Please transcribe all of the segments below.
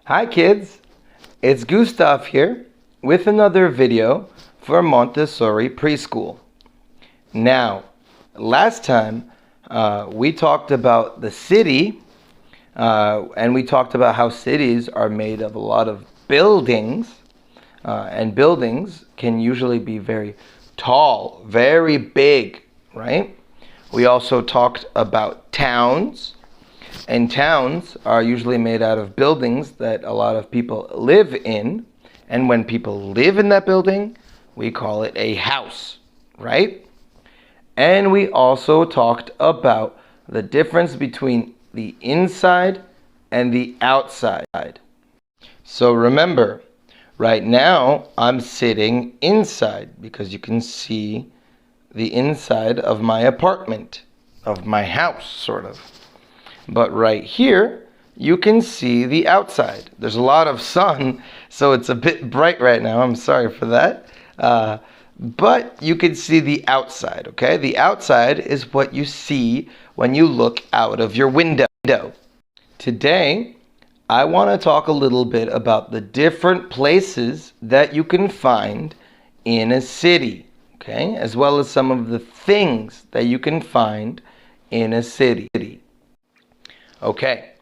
Hi kids, it's Gustav here with another video for Montessori preschool. Now, last time we talked about the city and we talked about how cities are made of a lot of buildings and buildings can usually be very tall, very big, right? We also talked about towns. And towns are usually made out of buildings that a lot of people live in. And when people live in that building, we call it a house, right? And we also talked about the difference between the inside and the outside. So remember, right now I'm sitting inside because you can see the inside of my apartment, of my house, sort of. But right here, you can see the outside. There's a lot of sun, so it's a bit bright right now. I'm sorry for that. But you can see the outside, okay? The outside is what you see when you look out of your window. Today, I want to talk a little bit about the different places that you can find in a city, okay? As well as some of the things that you can find in a city. Okay,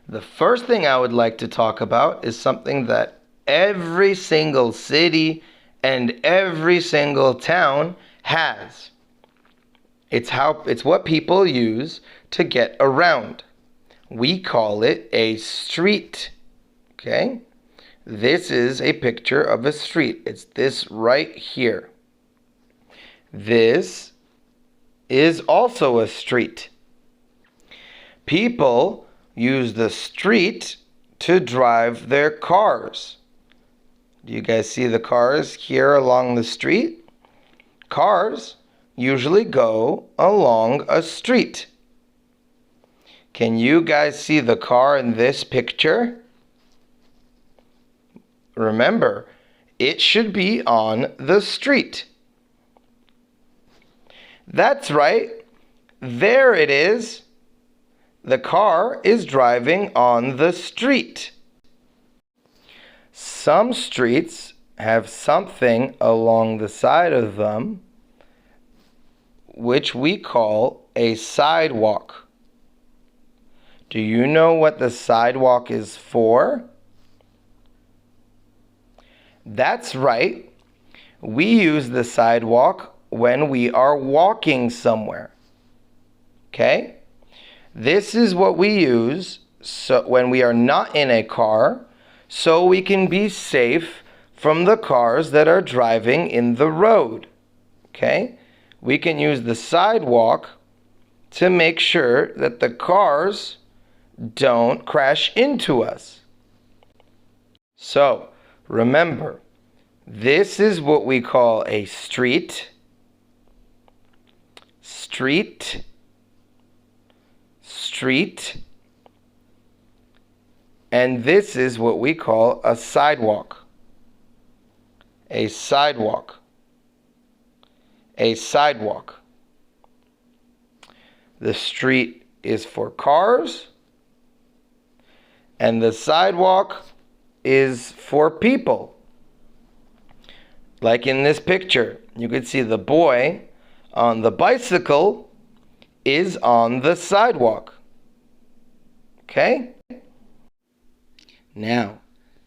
the first thing I would like to talk about is something that every single city and every single town has. It's what people use to get around. We call it a street. Okay? This is a picture of a street. It's this right here. This is also a street. People use the street to drive their cars. Do you guys see the cars here along the street? Cars usually go along a street. Can you guys see the car in this picture? Remember, it should be on the street. That's right. There it is. The car is driving on the street. Some streets have something along the side of them which we call a sidewalk. Do you know what the sidewalk is for? That's right. We use the sidewalk when we are walking somewhere. Okay? This is what we use when we are not in a car, so we can be safe from the cars that are driving in the road. Okay? We can use the sidewalk to make sure that the cars don't crash into us. So, remember, this is what we call a street. Street. And this is what we call a sidewalk. A sidewalk. A sidewalk. The street is for cars, and the sidewalk is for people. Like in this picture, you could see the boy on the bicycle is on the sidewalk. Okay? Now,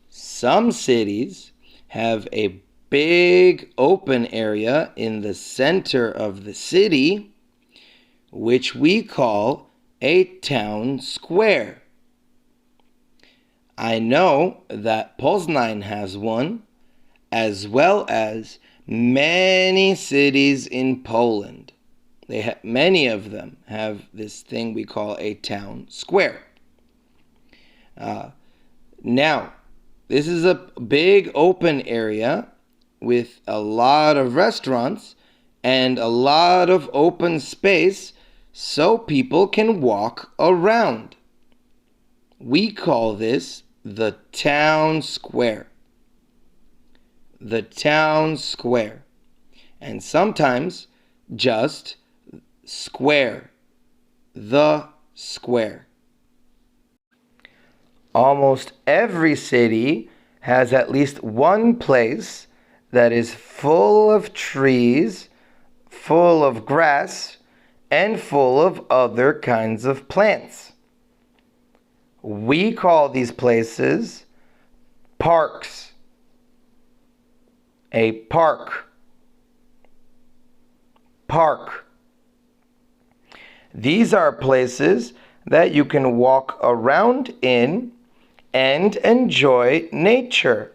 some cities have a big open area in the center of the city, which we call a town square. I know that Poznań has one, as well as many cities in Poland. Many of them have this thing we call a town square. Now, this is a big open area with a lot of restaurants and a lot of open space so people can walk around. We call this the town square. The town square. And sometimes just square. The square. Almost every city has at least one place that is full of trees, full of grass, and full of other kinds of plants. We call these places parks. A park. Park. These are places that you can walk around in and enjoy nature.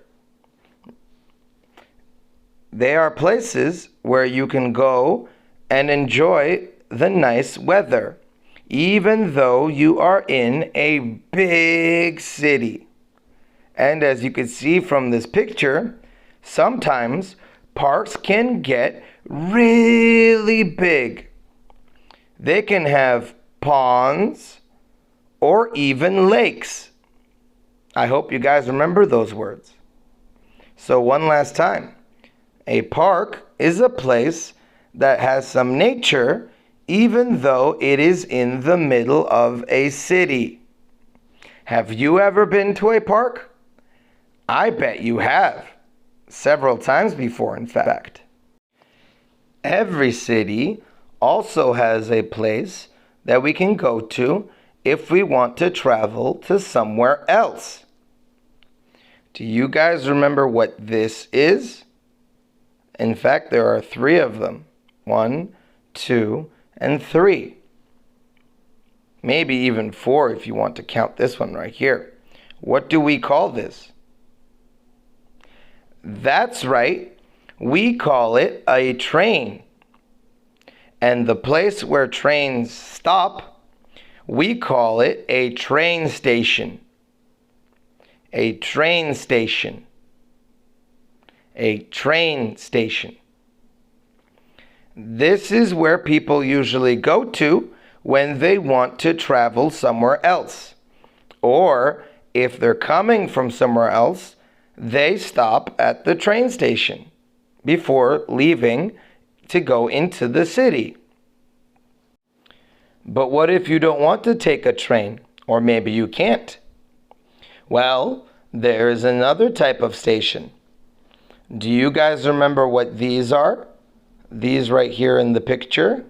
They are places where you can go and enjoy the nice weather, even though you are in a big city. And as you can see from this picture, sometimes parks can get really big. They can have ponds or even lakes. I hope you guys remember those words. So one last time. A park is a place that has some nature even though it is in the middle of a city. Have you ever been to a park? I bet you have. Several times before, in fact. Every city also has a place that we can go to if we want to travel to somewhere else. Do you guys remember what this is? In fact, there are 3 of them. 1, 2, and 3. Maybe even 4 if you want to count this one right here. What do we call this? That's right. We call it a train. And the place where trains stop, we call it a train station. A train station. A train station. This is where people usually go to when they want to travel somewhere else. Or if they're coming from somewhere else, they stop at the train station before leaving to go into the city. But what if you don't want to take a train? Or maybe you can't? Well, there is another type of station. Do you guys remember what these are? These right here in the picture?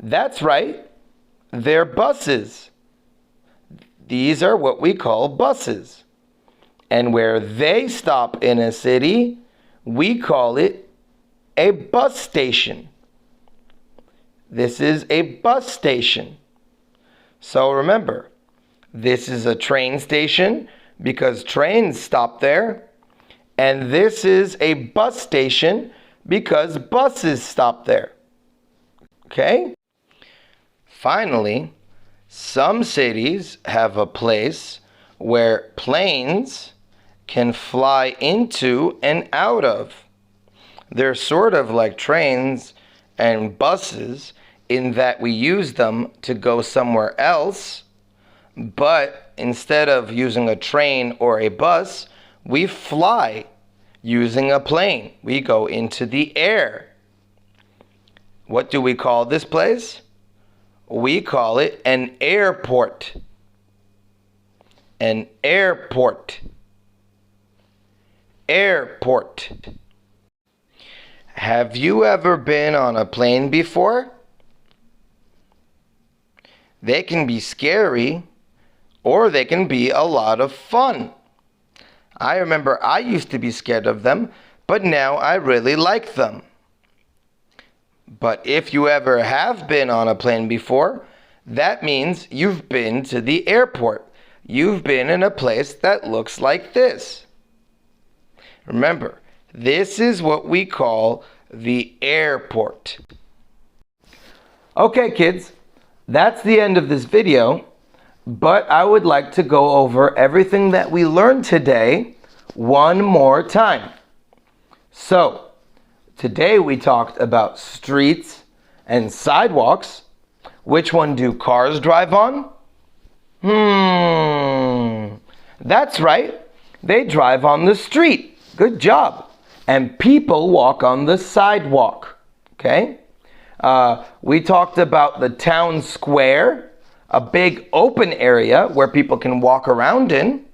That's right. They're buses. These are what we call buses. And where they stop in a city, we call it a bus station. This is a bus station. So remember, this is a train station because trains stop there. And this is a bus station because buses stop there. Okay? Finally, some cities have a place where planes can fly into and out of. They're sort of like trains and buses in that we use them to go somewhere else, but instead of using a train or a bus, we fly using a plane. We go into the air. What do we call this place? We call it an airport. An airport. Airport. Have you ever been on a plane before? They can be scary, or they can be a lot of fun. I remember I used to be scared of them, but now I really like them. But if you ever have been on a plane before, that means you've been to the airport. You've been in a place that looks like this. Remember, this is what we call the airport. Okay, kids, that's the end of this video, but I would like to go over everything that we learned today one more time. So, today we talked about streets and sidewalks. Which one do cars drive on? That's right. They drive on the street. Good job. And people walk on the sidewalk. Okay? We talked about the town square. a big open area where people can walk around in.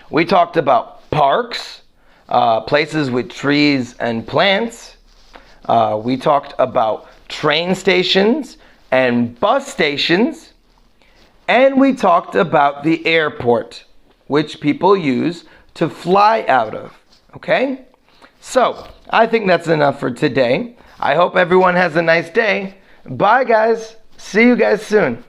We talked about parks, places with trees and plants. We talked about train stations and bus stations. And we talked about the airport, which people use to fly out of. Okay? So, I think that's enough for today. I hope everyone has a nice day. Bye, guys. See you guys soon.